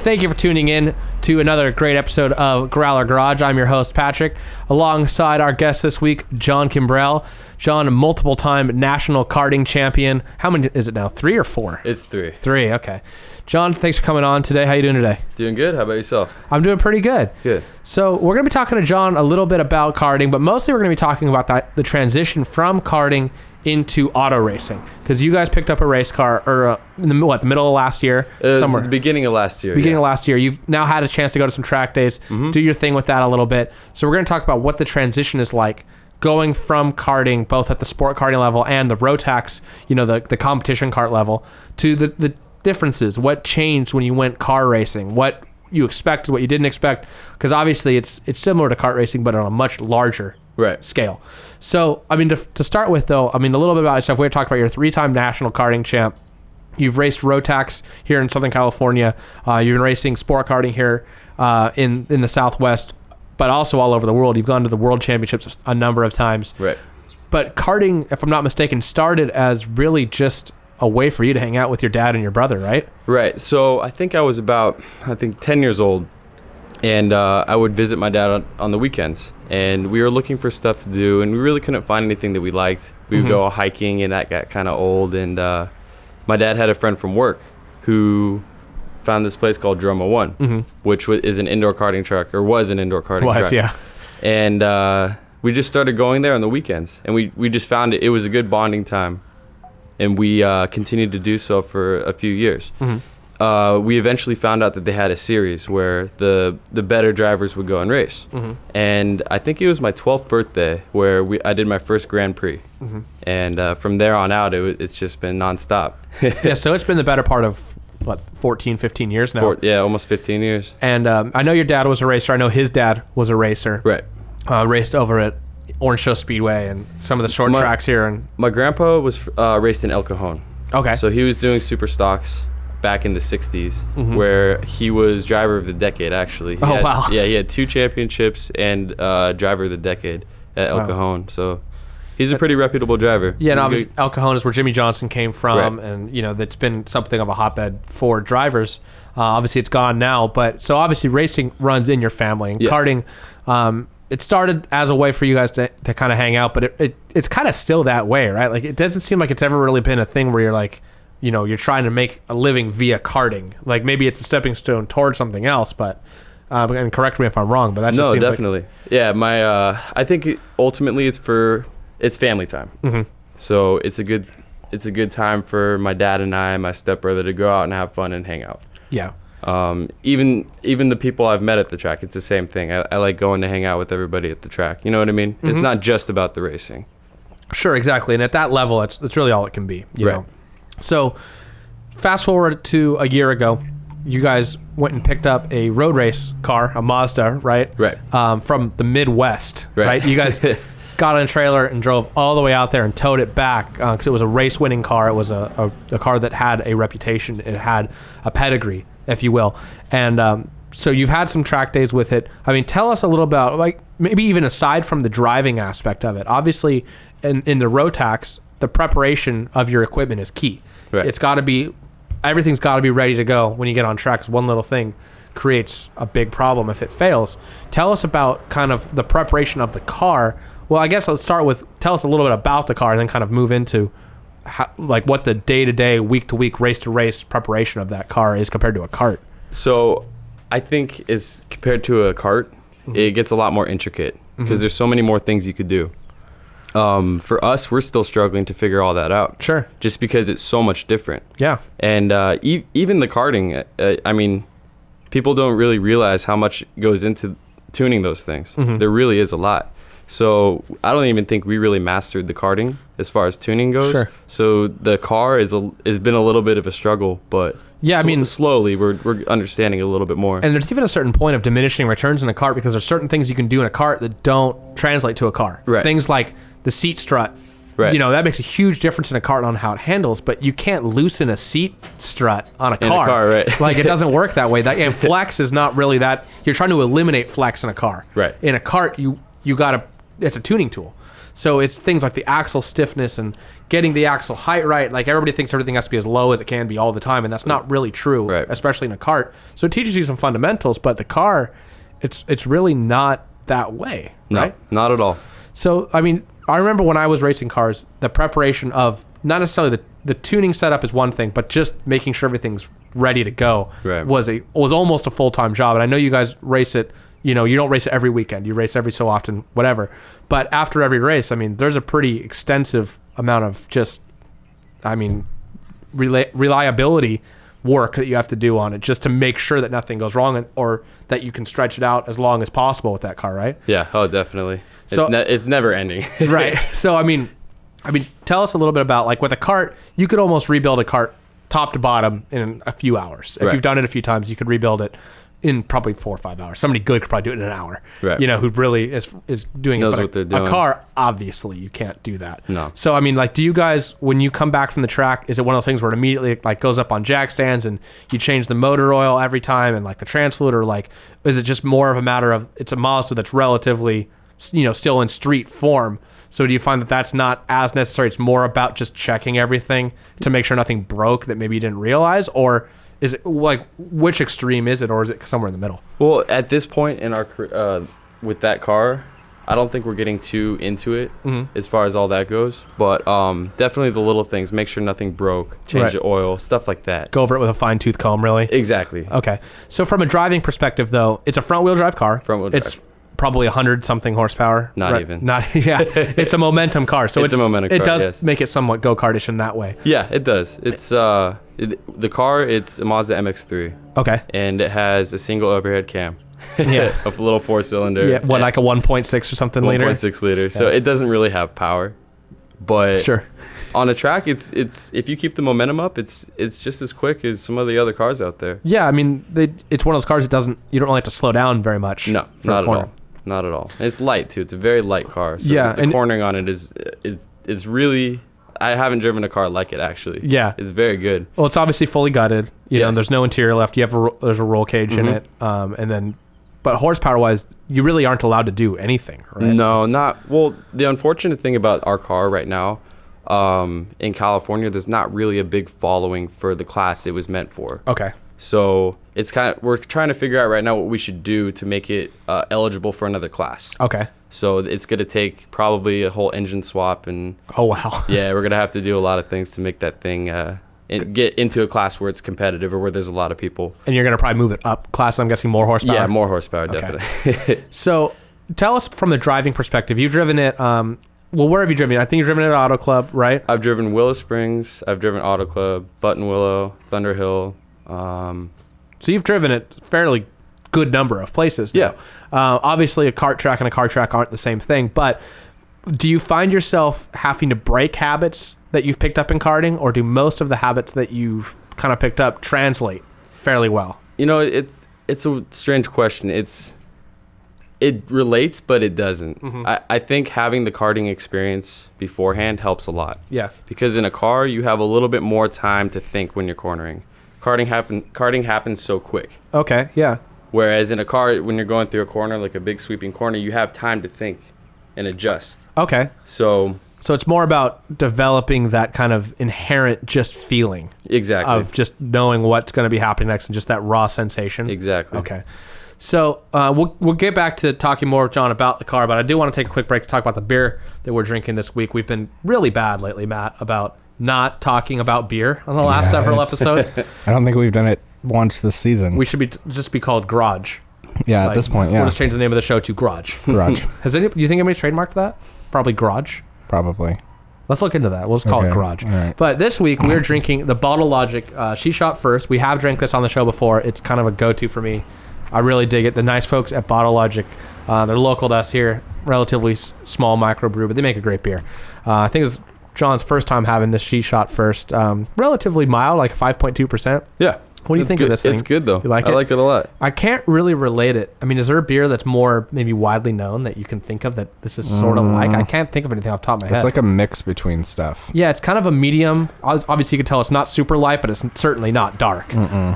Thank you for tuning in to another great episode of Growler Garage. I'm your host, Patrick, alongside our guest this week, John Kimbrell. John, a multiple-time national karting champion. How many is it now, 3 or 4? It's 3. 3, okay. John, thanks for coming on today. How you doing today? Doing good. How about yourself? I'm doing pretty good. Good. So we're going to be talking to John a little bit about karting, but mostly we're going to be talking about the transition from karting into auto racing, because you guys picked up a race car in the middle of last year, somewhere. The beginning of last year. Beginning of last year. You've now had a chance to go to some track days, do your thing with that a little bit. So we're going to talk about what the transition is like going from karting, both at the sport karting level and the Rotax, the competition kart level, to the differences. What changed when you went car racing? What you expected, what you didn't expect? Because obviously it's similar to kart racing, but on a much larger scale. So, to start with, though, a little bit about yourself. We talked about your 3-time national karting champ. You've raced Rotax here in Southern California. You've been racing sport karting here in the Southwest, but also all over the world. You've gone to the World Championships a number of times. Right. But karting, if I'm not mistaken, started as really just a way for you to hang out with your dad and your brother, right? Right. So I think I was about 10 years old, and I would visit my dad on the weekends, and we were looking for stuff to do, and we really couldn't find anything that we liked. We would go hiking, and that got kind of old, and my dad had a friend from work who found this place called Droma One, which is an indoor karting track, or was an indoor karting track. Yeah. And we just started going there on the weekends, and we just found it was a good bonding time, and we continued to do so for a few years. We eventually found out that they had a series where the better drivers would go and race. And I think it was my 12th birthday where I did my first Grand Prix. And from there on out, it's just been nonstop. Yeah, so it's been the better part of, 14, 15 years now? Almost 15 years. And I know your dad was a racer. I know his dad was a racer. Right. Raced over at Orange Show Speedway and some of the short tracks here. And my grandpa was raced in El Cajon. Okay. So he was doing super stocks back in the 60s, where he was driver of the decade, actually. Wow. Yeah, he had 2 championships and driver of the decade at El Cajon. So he's a pretty reputable driver. Yeah, and obviously El Cajon is where Jimmy Johnson came from, and that's been something of a hotbed for drivers. Obviously, it's gone now, but so obviously racing runs in your family, and karting. It started as a way for you guys to kind of hang out, but it's kind of still that way, right? Like, it doesn't seem like it's ever really been a thing where you're like, you're trying to make a living via karting. Like, maybe it's a stepping stone towards something else, but and correct me if I'm wrong, but that just seems definitely. Yeah, I think ultimately it's family time. So it's a good time for my dad and my stepbrother to go out and have fun and hang out. Yeah. Even the people I've met at the track, it's the same thing. I like going to hang out with everybody at the track. You know what I mean? It's not just about the racing. Sure, exactly. And at that level, that's really all it can be. You know? So fast forward to a year ago, you guys went and picked up a road race car, a Mazda, right? Right. From the Midwest, right? You guys got on a trailer and drove all the way out there and towed it back because it was a race-winning car. It was a car that had a reputation. It had a pedigree, if you will. And so you've had some track days with it. Tell us a little about, like, maybe even aside from the driving aspect of it. Obviously, in the Rotax, the preparation of your equipment is key. Right. Everything's got to be ready to go when you get on track, 'cause one little thing creates a big problem if it fails. Tell us about kind of the preparation of the car. Well, I guess let's start with, tell us a little bit about the car and then kind of move into what the day-to-day, week-to-week, race-to-race preparation of that car is compared to a kart. So I think compared to a kart, it gets a lot more intricate because there's so many more things you could do. For us, we're still struggling to figure all that out. Sure. Just because it's so much different. Yeah. And even the karting, people don't really realize how much goes into tuning those things. There really is a lot. So I don't even think we really mastered the karting as far as tuning goes. Sure. So the car has been a little bit of a struggle, but slowly we're understanding a little bit more. And there's even a certain point of diminishing returns in a kart, because there's certain things you can do in a kart that don't translate to a car. Right. Things like the seat strut. Right. That makes a huge difference in a kart on how it handles, but you can't loosen a seat strut on a car. In a car, right. Like, it doesn't work that way. And flex is not really that. You're trying to eliminate flex in a car. Right. In a kart, you got to, it's a tuning tool. So it's things like the axle stiffness and getting the axle height right. Like everybody thinks everything has to be as low as it can be all the time, and that's not really true, right. especially in a kart. So it teaches you some fundamentals, but the car, it's really not that way, right? No, not at all. So, I mean, I remember when I was racing cars, the preparation of not necessarily the tuning setup is one thing, but just making sure everything's ready to go was almost a full-time job. And I know you guys race it, you don't race it every weekend. You race every so often, whatever. But after every race, I mean, there's a pretty extensive amount of just, I mean, reliability work that you have to do on it just to make sure that nothing goes wrong or that you can stretch it out as long as possible with that car, right? Yeah, oh, definitely. So, it's never ending. Right. So, I mean, tell us a little bit about, like, with a kart, you could almost rebuild a kart top to bottom in a few hours. If you've done it a few times, you could rebuild it in probably 4 or 5 hours. Somebody good could probably do it in an hour. Right. Who really is doing knows it. But what they're doing. A car, obviously, you can't do that. No. So, I mean, like, do you guys, when you come back from the track, is it one of those things where it immediately, like, goes up on jack stands and you change the motor oil every time and, like, the transfluid, or, like, is it just more of a matter of it's a Mazda that's relatively, still in street form? So do you find that that's not as necessary? It's more about just checking everything to make sure nothing broke that maybe you didn't realize? Or is it, like, which extreme is it, or is it somewhere in the middle? Well, at this point in our with that car, I don't think we're getting too into it as far as all that goes. But definitely the little things. Make sure nothing broke. Change the oil. Stuff like that. Go over it with a fine-tooth comb, really? Exactly. Okay. So from a driving perspective, though, it's a front-wheel drive car. Front-wheel drive. It's probably 100-something horsepower. Not even. Yeah. It's a momentum car. So it's a momentum car, it does yes. make it somewhat go-kartish in that way. Yeah, it does. It's the car, it's a Mazda MX-3. Okay. And it has a single overhead cam. Yeah. A little 4-cylinder. Yeah, like a 1.6 or something liter? 1.6 liter. So it doesn't really have power. But sure. On a track, it's if you keep the momentum up, it's just as quick as some of the other cars out there. Yeah, I mean, it's one of those cars that you don't really have to slow down very much. No, not at all. Not at all. And it's light too. It's a very light car. So yeah, the cornering on it is really. I haven't driven a car like it actually. Yeah, it's very good. Well, it's obviously fully gutted. You know, there's no interior left. You have there's a roll cage in it, and then, but horsepower wise, you really aren't allowed to do anything, right? No, not well. The unfortunate thing about our car right now, in California, there's not really a big following for the class it was meant for. Okay. So it's we're trying to figure out right now what we should do to make it eligible for another class. Okay. So it's going to take probably a whole engine swap and... Oh, wow. Yeah, we're going to have to do a lot of things to make that thing get into a class where it's competitive or where there's a lot of people. And you're going to probably move it up class, I'm guessing more horsepower? Yeah, more horsepower, definitely. So tell us from the driving perspective. You've driven it... well, where have you driven it? I think you've driven it at Auto Club, right? I've driven Willow Springs. I've driven Auto Club, Buttonwillow, Thunder Hill. So you've driven it fairly good number of places now. Yeah. Obviously, a kart track and a car track aren't the same thing, but do you find yourself having to break habits that you've picked up in karting, or do most of the habits that you've kind of picked up translate fairly well? It's a strange question. It relates, but it doesn't. I think having the karting experience beforehand helps a lot. Yeah. Because in a car, you have a little bit more time to think when you're cornering. Karting happens so quick. Okay, yeah. Whereas in a car, when you're going through a corner, like a big sweeping corner, you have time to think and adjust. Okay. So it's more about developing that kind of inherent just feeling. Exactly. Of just knowing what's going to be happening next and just that raw sensation. Exactly. Okay. So we'll get back to talking more with John about the car, but I do want to take a quick break to talk about the beer that we're drinking this week. We've been really bad lately, Matt, about not talking about beer on the last several episodes. I don't think we've done it once this season. We should just be called Garage. Yeah, at this point, yeah. We'll just change the name of the show to Garage. Garage. Do you think anybody's trademarked that? Probably Garage. Probably. Let's look into that. We'll just call it Garage. All right. But this week, we're drinking the Bottle Logic She Shot First. We have drank this on the show before. It's kind of a go-to for me. I really dig it. The nice folks at Bottle Logic, they're local to us here, relatively small microbrew, but they make a great beer. I think it's John's first time having this She Shot First. Relatively mild, like 5.2%. Yeah. What do you think of this thing? It's good though. You like I it? like it a lot. I can't really relate it. I mean, is there a beer that's more maybe widely known that you can think of that this is sort of like? I can't think of anything off the top of my head. It's like a mix between stuff. Yeah, it's kind of a medium. Obviously, you can tell it's not super light, but it's certainly not dark.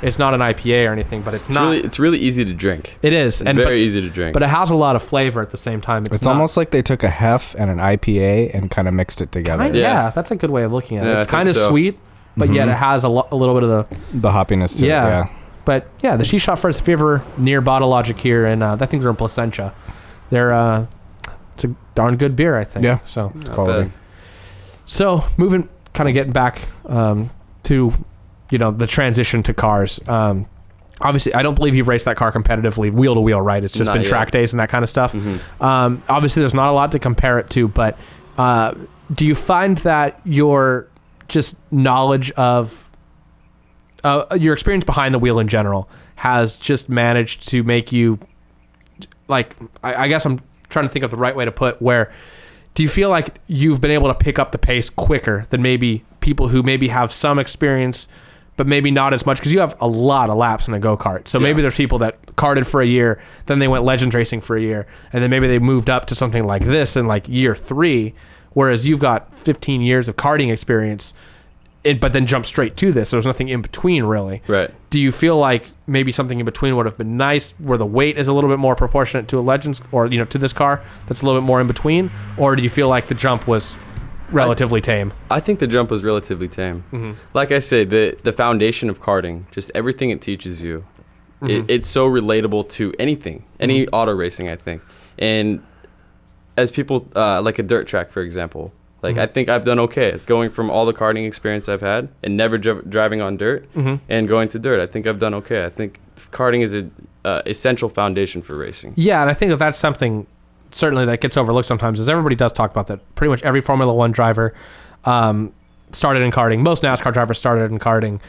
It's not an IPA or anything, but it's not. It's really easy to drink. It is. It's very easy to drink. But it has a lot of flavor at the same time. It's almost like they took a hef and an IPA and kind of mixed it together. Yeah, that's a good way of looking at it. Yeah, It's kind of sweet, but yet it has a little bit of the hoppiness to it. Yeah. But yeah, the She Shot First, if you're ever near Bottle Logic here, and that thing's in Placentia, they're it's a darn good beer, I think. Yeah. So Quality. So moving, kind of getting back to the transition to cars. Obviously, I don't believe you've raced that car competitively, wheel to wheel, right? It's just been track days and that kind of stuff. Obviously, there's not a lot to compare it to, but do you find that your just knowledge of your experience behind the wheel in general has just managed to make you, like, I guess I'm trying to think of the right way to put, where do you feel like you've been able to pick up the pace quicker than maybe people who maybe have some experience but maybe not as much, because you have a lot of laps in a go-kart. So maybe there's people that karted for a year, then they went Legends racing for a year, and then maybe they moved up to something like this in like year 3, whereas you've got 15 years of karting experience, but then jump straight to this. There's nothing in between, really. Right. Do you feel like maybe something in between would have been nice, where the weight is a little bit more proportionate to a Legends, or to this car that's a little bit more in between? Or do you feel like the jump was relatively tame? I think the jump was relatively tame. Like I say, the foundation of karting, just everything it teaches you, it's so relatable to anything, any auto racing, I think. And as people, like a dirt track, for example, like I think I've done okay going from all the karting experience I've had and never driving on dirt and going to dirt. I think I've done okay. I think karting is a essential foundation for racing. Yeah, and I think that's something certainly that gets overlooked sometimes, is everybody does talk about that. Pretty much every Formula One driver started in karting. Most NASCAR drivers started in karting,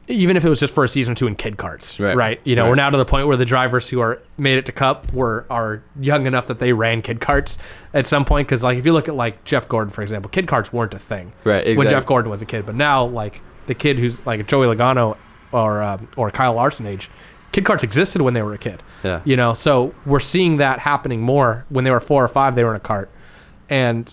even if it was just for a season or two in kid karts. Right. We're now to the point where the drivers who are made it to Cup are young enough that they ran kid karts at some point. Because like if you look at like Jeff Gordon, for example, kid karts weren't a thing when Jeff Gordon was a kid. But now like the kid who's like Joey Logano or Kyle Larson age, kid karts existed when they were a kid. Yeah. So we're seeing that happening more. When they were 4 or 5, they were in a kart, and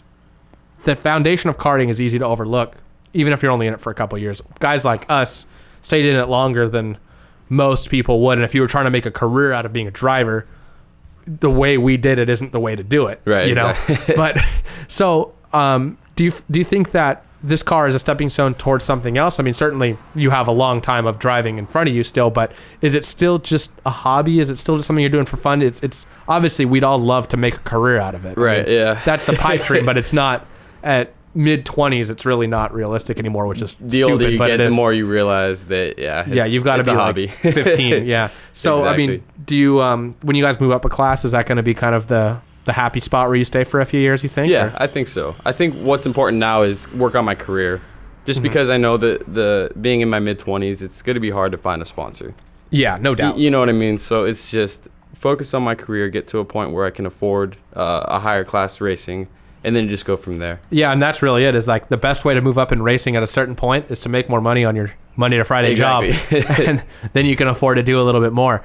the foundation of karting is easy to overlook, even if you're only in it for a couple of years. Guys like us stayed in it longer than most people would, and if you were trying to make a career out of being a driver, the way we did it isn't the way to do it. Right. Exactly. But so do you think that this car is a stepping stone towards something else? I mean, certainly you have a long time of driving in front of you still, but is it still just a hobby? Is it still just something you're doing for fun? It's obviously we'd all love to make a career out of it. Right. I mean, yeah. That's the pipe dream, but it's not at mid-20s. It's really not realistic anymore, which is the stupid, older you but get, the more you realize that you've got to be a like hobby. 15. Yeah. So Exactly. I mean, do you when you guys move up a class, is that going to be kind of the happy spot where you stay for a few years, you think? Yeah, I think so. I think what's important now is work on my career. Just because I know that the being in my mid-20s, it's going to be hard to find a sponsor. Yeah, no doubt. You know what I mean? So it's just focus on my career, get to a point where I can afford a higher class racing, and then just go from there. Yeah, and that's really it. Is like the best way to move up in racing at a certain point is to make more money on your Monday to Friday job, and then you can afford to do a little bit more.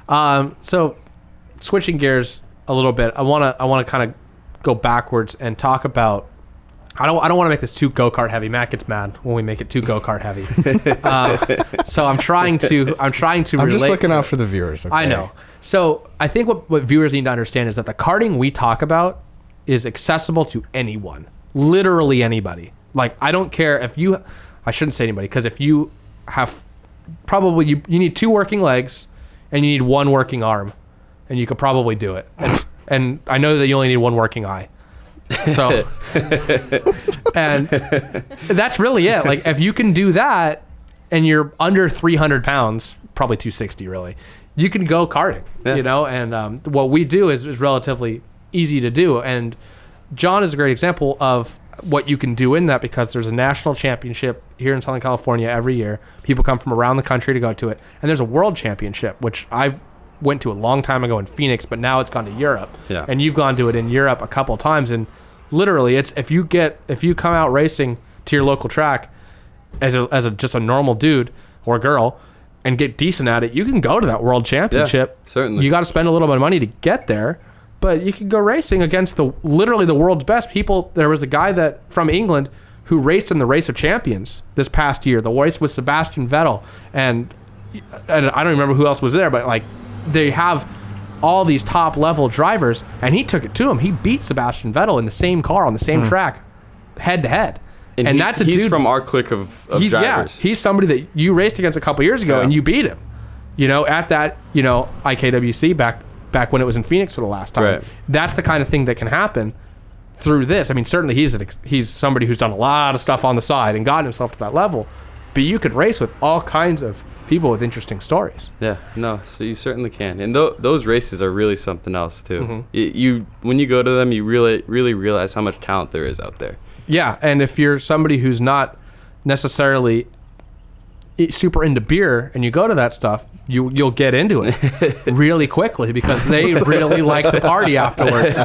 So switching gears a little bit, I want to kind of go backwards and talk about. I don't want to make this too go-kart heavy. Matt gets mad when we make it too go-kart heavy. So I'm trying to I'm just looking out for the viewers. Okay? I know. So I think what viewers need to understand is that the karting we talk about is accessible to anyone, literally anybody. Like I don't care if you, I shouldn't say anybody, because if you have probably you need 2 working legs and you need 1 working arm, and you could probably do it. And I know that you only need 1 working eye. So, and that's really it. Like if you can do that and you're under 300 pounds, probably 260 really, you can go karting, and what we do is relatively easy to do. And John is a great example of what you can do in that, because there's a national championship here in Southern California every year. People come from around the country to go to it. And there's a world championship, which I've went to a long time ago in Phoenix, but now it's gone to Europe. Yeah. And you've gone to it in Europe a couple of times, and literally it's if you come out racing to your local track as just a normal dude or girl, and get decent at it, you can go to that world championship. Yeah, certainly. You got to spend a little bit of money to get there, but you can go racing against literally the world's best people. There was a guy from England who raced in the Race of Champions this past year. The race with Sebastian Vettel, and I don't remember who else was there, but like they have all these top level drivers, and he took it to him. He beat Sebastian Vettel in the same car on the same track, head to head. And that's a dude. He's from our clique of drivers. Yeah, he's somebody that you raced against a couple years ago, and you beat him. At that, IKWC back when it was in Phoenix for the last time. Right. That's the kind of thing that can happen through this. I mean, certainly he's somebody who's done a lot of stuff on the side and gotten himself to that level. But you could race with all kinds of people with interesting stories. Yeah, no, so you certainly can. And those races are really something else, too. When you go to them, you really, really realize how much talent there is out there. Yeah, and if you're somebody who's not necessarily super into beer and you go to that stuff, you'll get into it really quickly because they really like to party afterwards.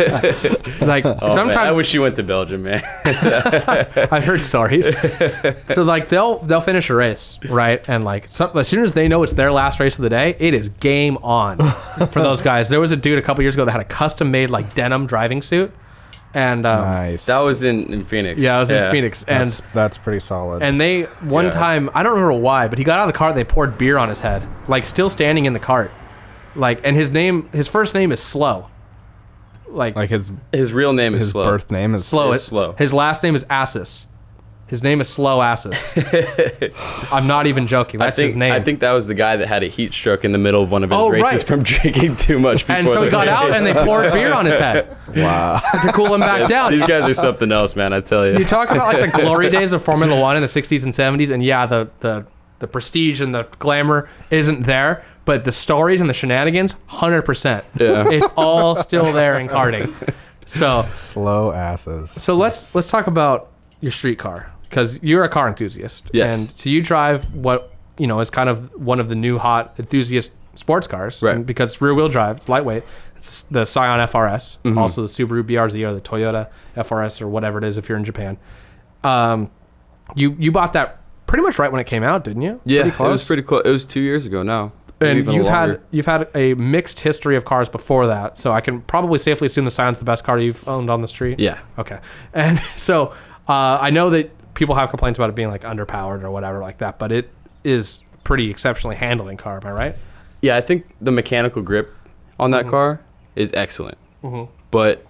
Like sometimes man, I wish you went to Belgium, man. I've heard stories. So like they'll finish a race, right? And like as soon as they know it's their last race of the day, it is game on for those guys. There was a dude a couple years ago that had a custom made like denim driving suit. And nice. That was in Phoenix. Yeah, I was in Phoenix, and that's pretty solid. And they one time, I don't remember why, but he got out of the cart and they poured beer on his head, like still standing in the cart, like. And his first name is Slow, like his real name is Slow. His birth name is Slow. Slow. His last name is Assis. His name is Slow Assis. I'm not even joking. That's his name. I think that was the guy that had a heat stroke in the middle of one of his races from drinking too much. And so he got out and they poured beer on his head. Wow. To cool him back down. These guys are something else, man, I tell you. You talk about like the glory days of Formula One in the 60s and 70s, and yeah, the prestige and the glamour isn't there, but the stories and the shenanigans, 100%. Yeah. It's all still there in karting. So Slow Asses. So let's talk about your street car, because you're a car enthusiast. Yes. And so you drive what is kind of one of the new hot enthusiast sports cars, right? And because it's rear-wheel drive, it's lightweight. It's the Scion FRS, also the Subaru BRZ or the Toyota FRS or whatever it is if you're in Japan. You bought that pretty much right when it came out, didn't you? Yeah, it was pretty close. It was 2 years ago now. And you've had a mixed history of cars before that, so I can probably safely assume the Scion's the best car you've owned on the street. Yeah. Okay. And so I know that people have complaints about it being like underpowered or whatever like that, but it is pretty exceptionally handling car. Am I right? Yeah, I think the mechanical grip on that car is excellent. But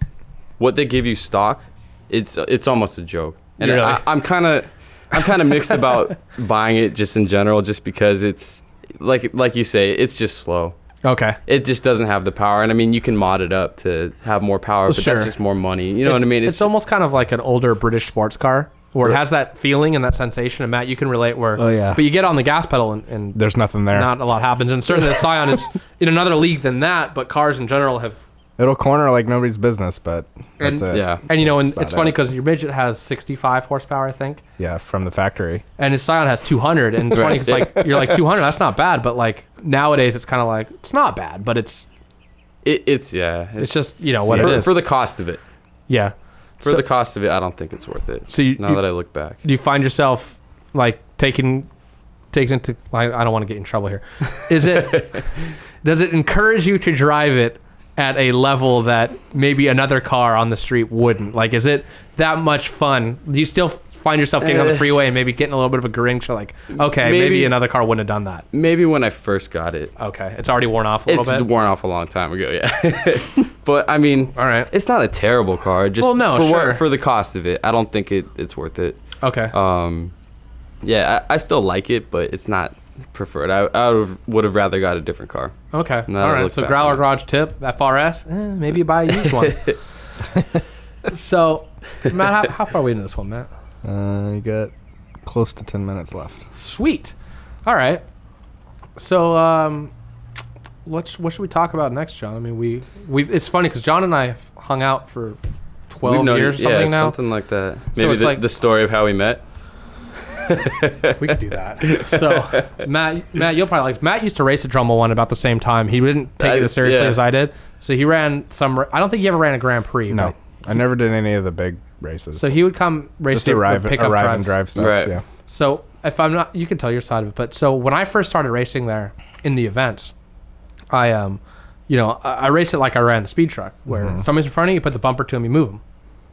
what they give you stock, it's almost a joke. And really? I'm kind of mixed about buying it just in general, just because it's like you say, it's just slow. Okay. It just doesn't have the power, and I mean, you can mod it up to have more power, but that's just more money. You know what I mean? It's almost kind of like an older British sports car, where it has that feeling and that sensation. And Matt, you can relate where. Oh yeah. But you get on the gas pedal and there's nothing there. Not a lot happens, and certainly the Scion is in another league than that. But cars in general have. It'll corner like nobody's business, but that's it. Yeah. And and it's funny because your midget has 65 horsepower, I think. Yeah, from the factory. And his Scion has 200, and it's funny because like you're like 200, that's not bad, but like nowadays it's kind of like it's not bad, but it's just what it is for the cost of it. Yeah. For the cost of it, I don't think it's worth it. So now that I look back, do you find yourself like taking into? I don't want to get in trouble here. Is it? Does it encourage you to drive it at a level that maybe another car on the street wouldn't? Like, is it that much fun? Do you still find yourself getting on the freeway and maybe getting a little bit of a grinch? Like, okay, maybe another car wouldn't have done that. Maybe when I first got it. Okay, it's already worn off a little bit. It's worn off a long time ago, yeah. But I mean, all right, it's not a terrible car. Just for the cost of it, I don't think it's worth it. Okay. Yeah, I still like it, but it's not preferred. I would have rather got a different car. Okay. All right. So Growler Garage tip, FRS, maybe buy a used one. So, Matt, how far are we into this one, Matt? You got close to 10 minutes left. Sweet. All right. So, what should we talk about next, John? I mean, we've it's funny because John and I have hung out for 12 years or something now. Something like that. Maybe the story of how we met. We could do that. So, Matt, you'll probably like. Matt used to race at Drumble One about the same time. He didn't take it as seriously as I did. So he ran some. I don't think he ever ran a Grand Prix. No, I never did any of the big races. So he would come race just arrive and drive stuff. Right. Yeah. So if I'm not, you can tell your side of it. But so when I first started racing there in the events, I I race it like I ran the speed truck, where somebody's in front of you, you put the bumper to them, you move them,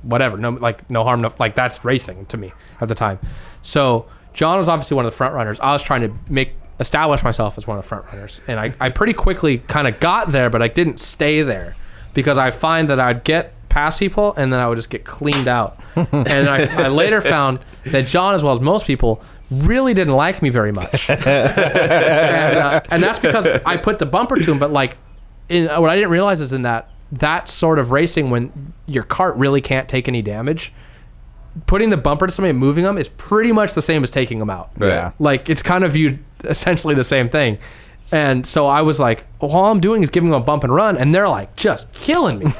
whatever. No harm, like that's racing to me at the time. So John was obviously one of the front runners. I was trying to establish myself as one of the front runners, and I pretty quickly kind of got there, but I didn't stay there because I find that I'd get past people and then I would just get cleaned out. And I later found that John, as well as most people, really didn't like me very much. And that's because I put the bumper to him, but what I didn't realize is in that sort of racing, when your cart really can't take any damage, putting the bumper to somebody and moving them is pretty much the same as taking them out. Yeah. Like, it's kind of viewed essentially the same thing. And so I was like, all I'm doing is giving them a bump and run, and they're like just killing me.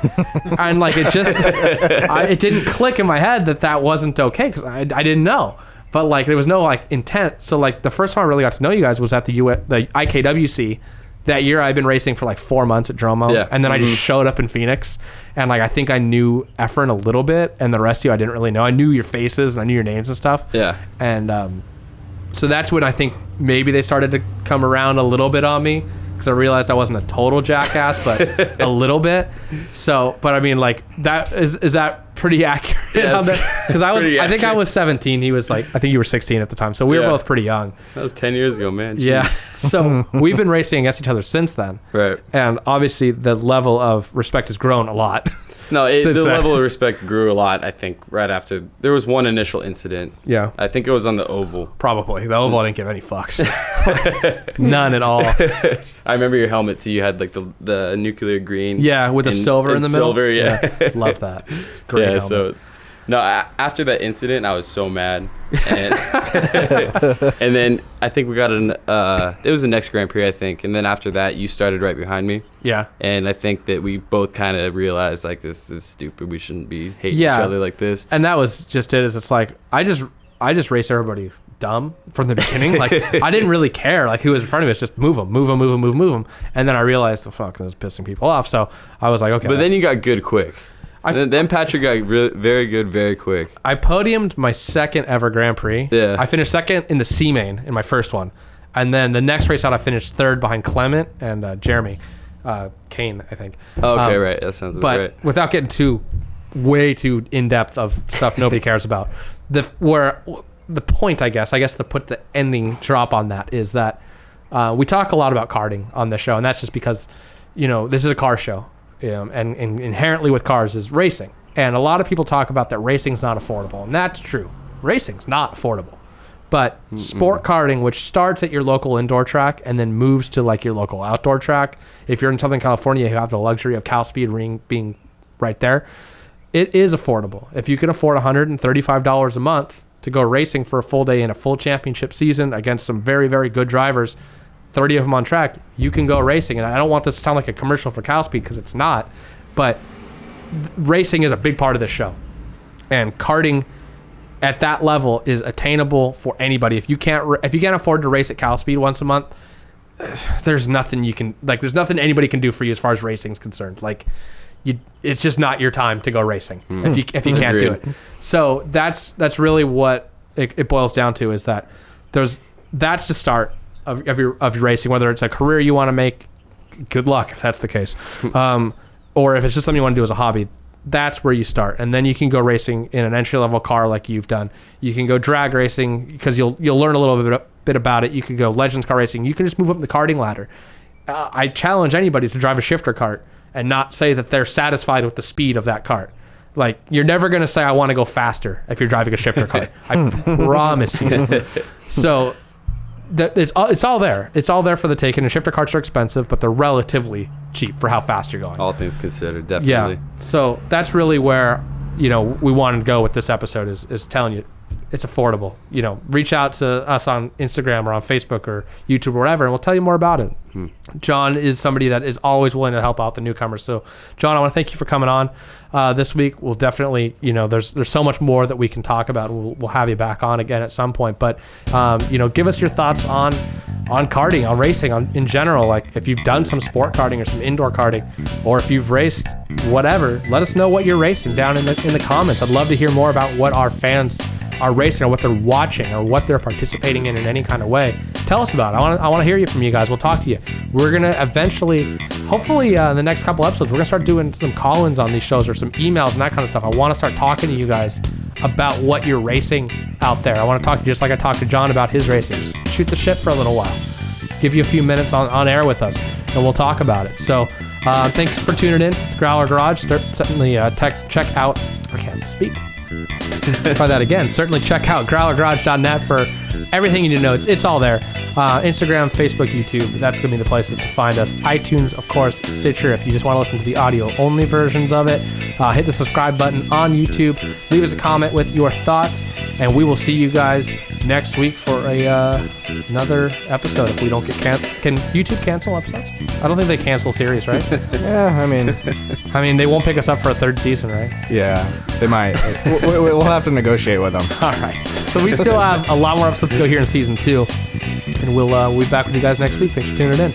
And like, it just, it didn't click in my head that wasn't okay, because I didn't know. But like, there was no like intent. So like, the first time I really got to know you guys was at the IKWC. That year I'd been racing for like 4 months at Dromo. Yeah. And then I just showed up in Phoenix, and like, I think I knew Efren a little bit, and the rest of you I didn't really know. I knew your faces and I knew your names and stuff. Yeah. And so that's when I think maybe they started to come around a little bit on me, because I realized I wasn't a total jackass, but a little bit. So, but I mean, like, that is that pretty accurate? Yeah, because I think I was 17. He was like, I think you were 16 at the time. So we were both pretty young. That was 10 years ago, man. Jeez. Yeah. So we've been racing against each other since then. Right. And obviously the level of respect has grown a lot. No, the level of respect grew a lot, I think, right after. There was one initial incident. Yeah. I think it was on the Oval. Probably. The Oval, I didn't give any fucks. None at all. I remember your helmet, too. You had, like, the nuclear green. Yeah, with the silver in the middle. Silver, yeah. Love that. It's great helmet. So... No, after that incident, I was so mad. And, and then I think we got it was the next Grand Prix, I think. And then after that, you started right behind me. Yeah. And I think that we both kind of realized, like, this is stupid. We shouldn't be hating each other like this. And that was just it. Is it's like, I just race everybody dumb from the beginning. Like, I didn't really care, like, who was in front of me. It's just move them. And then I realized, the fuck, this is pissing people off. So I was like, okay. But then you got good quick. Then Patrick got very good very quick. I podiumed my second ever Grand Prix. Yeah. I finished second in the C main in my first one. And then the next race out, I finished third behind Clement and Jeremy Kane, I think. Oh, okay, right. That sounds but right. Without getting way too in-depth of stuff nobody cares about, the point, I guess to put the ending drop on that, is that we talk a lot about karting on this show, and that's just because, this is a car show. And inherently with cars is racing. And a lot of people talk about that racing's not affordable. And that's true. Racing's not affordable. But sport karting, which starts at your local indoor track and then moves to like your local outdoor track, if you're in Southern California, you have the luxury of Cal Speed Ring being right there, it is affordable. If you can afford $135 a month to go racing for a full day in a full championship season against some very, very good drivers, 30 of them on track, you can go racing. And I don't want this to sound like a commercial for Cal Speed, because it's not, but racing is a big part of this show. And karting at that level is attainable for anybody. If you can't afford to race at Cal Speed once a month, there's nothing anybody can do for you as far as racing is concerned. Like, it's just not your time to go racing if you can't do it. So that's really what it boils down to, is that that's the start of your racing. Whether it's a career you want to make, good luck if that's the case, or if it's just something you want to do as a hobby, that's where you start. And then you can go racing in an entry-level car like you've done. You can go drag racing because you'll learn a little bit about it. You can go Legends car racing. You can just move up the karting ladder. I challenge anybody to drive a shifter cart and not say that they're satisfied with the speed of that cart. Like, you're never going to say, I want to go faster if you're driving a shifter cart. I promise you. So it's all there. It's all there for the taking. And shifter carts are expensive, but they're relatively cheap for how fast you're going. All things considered, definitely. Yeah. So that's really where, we wanted to go with this episode, is telling you it's affordable. Reach out to us on Instagram or on Facebook or YouTube or whatever, and we'll tell you more about it. John is somebody that is always willing to help out the newcomers. So, John, I want to thank you for coming on this week. We'll definitely, there's so much more that we can talk about. We'll have you back on again at some point. But, give us your thoughts on karting, on racing, in general. Like, if you've done some sport karting or some indoor karting, or if you've raced whatever, let us know what you're racing down in the comments. I'd love to hear more about what our fans are racing or what they're watching or what they're participating in any kind of way. Tell us about it. I want to hear you from you guys. We'll talk to you. We're going to eventually, hopefully in the next couple episodes, we're going to start doing some call-ins on these shows or some emails and that kind of stuff. I want to start talking to you guys about what you're racing out there. I want to talk to you just like I talked to John about his racing. Just shoot the shit for a little while. Give you a few minutes on air with us, and we'll talk about it. So thanks for tuning in to Growler Garage. Certainly check out, I can't speak. Try that again. Certainly check out growlergarage.net for everything you need to know. It's all there. Instagram, Facebook, YouTube. That's going to be the places to find us. iTunes, of course, Stitcher. If you just want to listen to the audio-only versions of it, hit the subscribe button on YouTube. Leave us a comment with your thoughts, and we will see you guys next week for another episode. If we don't get can YouTube cancel episodes? I don't think they cancel series, right? Yeah, I mean, they won't pick us up for a third season, right? Yeah, they might. We'll have to negotiate with them. All right. So we still have a lot more episodes to go here in season 2, and we'll be back with you guys next week. Thanks for tuning in.